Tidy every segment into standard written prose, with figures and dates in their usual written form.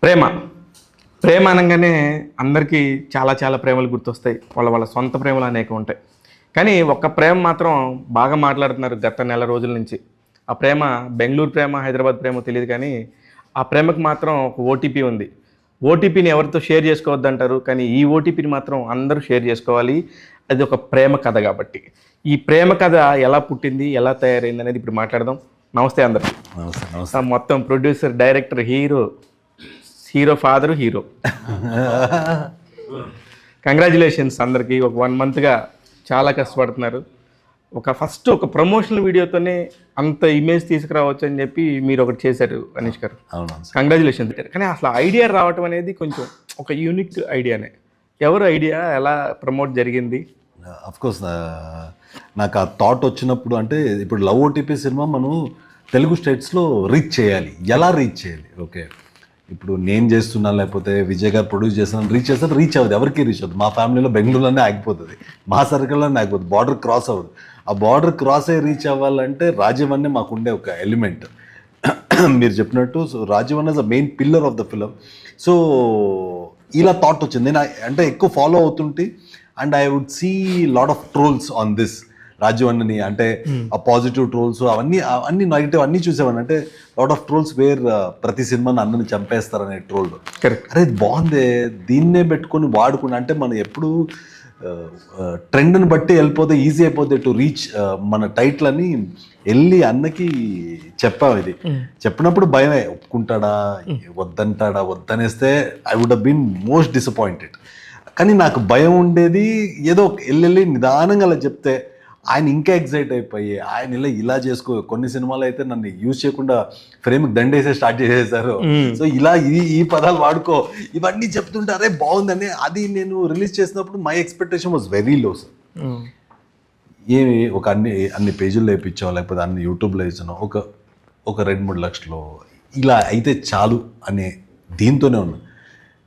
ప్రేమ ప్రేమ అనగానే అందరికీ చాలా చాలా ప్రేమలు గుర్తొస్తాయి. వాళ్ళ వాళ్ళ సొంత ప్రేమలు అనేక ఉంటాయి. కానీ ఒక్క ప్రేమ మాత్రం బాగా మాట్లాడుతున్నారు గత నెల రోజుల నుంచి. ఆ ప్రేమ బెంగళూరు ప్రేమ, హైదరాబాద్ ప్రేమో తెలియదు కానీ ఆ ప్రేమకు మాత్రం ఒక ఓటీపీ ఉంది. ఓటీపీని ఎవరితో షేర్ చేసుకోవద్దంటారు, కానీ ఈ ఓటీపీని మాత్రం అందరూ షేర్ చేసుకోవాలి. అది ఒక ప్రేమ కథ కాబట్టి. ఈ ప్రేమ కథ ఎలా పుట్టింది, ఎలా తయారైంది అనేది ఇప్పుడు మాట్లాడదాం. నమస్తే అందరికీ. నమస్తే. మొత్తం producer, director, hero father, hero. Congratulations అందరికీ. ఒక 1 మంత్గా చాలా కష్టపడుతున్నారు. ఫస్ట్ ఒక ప్రమోషనల్ వీడియోతోనే అంత ఇమేజ్ తీసుకురావచ్చు అని చెప్పి మీరు ఒకటి చేశారు అనీష్ గారు. కంగ్రాచులేషన్స్. కానీ అసలు ఐడియా రావటం అనేది కొంచెం ఒక యూనిక్ ఐడియానే. ఎవరు ఐడియా, ఎలా ప్రమోట్ జరిగింది? అఫ్కోర్స్ నాకు ఆ థాట్ వచ్చినప్పుడు, అంటే ఇప్పుడు లవ్ ఓటీపీ సినిమా మనం తెలుగు స్టేట్స్లో రీచ్ చేయాలి. ఎలా రీచ్ చేయాలి? ఓకే, ఇప్పుడు నేను చేస్తున్నా, లేకపోతే విజయ్ గారు ప్రొడ్యూస్ చేస్తున్నాను, రీచ్ అవ్వదు. ఎవరికి రీచ్ అవ్వదు. మా ఫ్యామిలీలో బెంగళూరులోనే ఆగిపోతుంది, మా సర్కిల్లోనే ఆగిపోతుంది. బార్డర్ క్రాస్ అవ్వదు. ఆ బార్డర్ క్రాస్ అయ్యి రీచ్ అవ్వాలంటే రాజీవ్ అనే మాకుండే ఒక ఎలిమెంట్. మీరు చెప్పినట్టు సో రాజీవ్ అన్న is the main pillar of the film. So ఇలా థాట్ వచ్చింది. నేను అంటే ఎక్కువ ఫాలో అవుతుంటే, and I would see lot of trolls on this Rajiv అన్నని. అంటే ఆ పాజిటివ్ ట్రోల్స్ అవన్నీ నెగిటివ్ అన్నీ చూసేవాడిని. అంటే లాట్ ఆఫ్ ట్రోల్స్ వేర్ ప్రతి సినిమాని అన్నని చంపేస్తారనే ట్రోల్. అరే బాగుందే, దీన్నే పెట్టుకొని వాడుకుని, అంటే మనం ఎప్పుడు ట్రెండ్ని బట్టి వెళ్ళిపోతే ఈజీ అయిపోతే టు రీచ్ మన టైటిల్ అని వెళ్ళి అన్నకి చెప్పాం. ఇది చెప్పినప్పుడు భయమే, ఒప్పుకుంటాడా వద్దనేస్తే I would have been most disappointed. కానీ నాకు భయం ఉండేది, ఏదో వెళ్ళి నిదానంగా అలా చెప్తే ఆయన ఇంకా ఎగ్జైట్ అయిపోయి ఆయన ఇలా చేసుకో. కొన్ని సినిమాలు అయితే నన్ను యూజ్ చేయకుండా ఫ్రేమ్కి దండేసే స్టార్ట్ చేసేసారు. సో ఇలా ఈ పదాలు వాడుకో, ఇవన్నీ చెప్తుంటారే బాగుందని. అది నేను రిలీజ్ చేసినప్పుడు my expectation was very low sir. ఏమి ఒక అన్ని పేజీల్లో వేయించాం, లేకపోతే అన్ని యూట్యూబ్లో వేసాను, ఒక 2-3 లక్షలు ఇలా అయితే చాలు అనే దీంతోనే ఉన్నాను.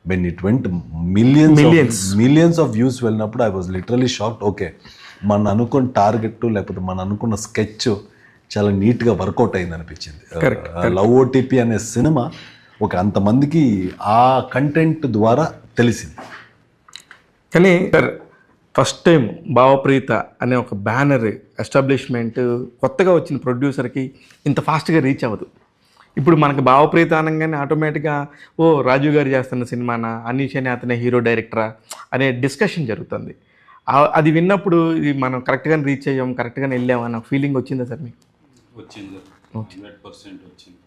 When it went millions of views వెళ్ళినప్పుడు I was literally shocked. Okay, మన అనుకున్న టార్గెట్ లేకపోతే మన అనుకున్న స్కెచ్ చాలా నీట్గా వర్కౌట్ అయింది అనిపించింది. లవ్ ఓటీపీ అనే సినిమా ఒక అంతమందికి ఆ కంటెంట్ ద్వారా తెలిసింది. కానీ సార్, ఫస్ట్ టైం భావప్రీత అనే ఒక బ్యానర్ ఎస్టాబ్లిష్మెంట్ కొత్తగా వచ్చిన ప్రొడ్యూసర్కి ఇంత ఫాస్ట్గా రీచ్ అవ్వదు. ఇప్పుడు మనకి భావప్రీత అనగానే ఆటోమేటిక్గా రాజు గారు చేస్తున్న సినిమానా, అనీష్ అనే అతనే హీరో డైరెక్టరా అనే డిస్కషన్ జరుగుతుంది. అది విన్నప్పుడు ఇది మనం కరెక్ట్గానే రీచ్ అయ్యాం, కరెక్ట్గానే వెళ్ళాం అన్న ఫీలింగ్ వచ్చిందా సార్ మీకు? వచ్చింది, 100% వచ్చింది.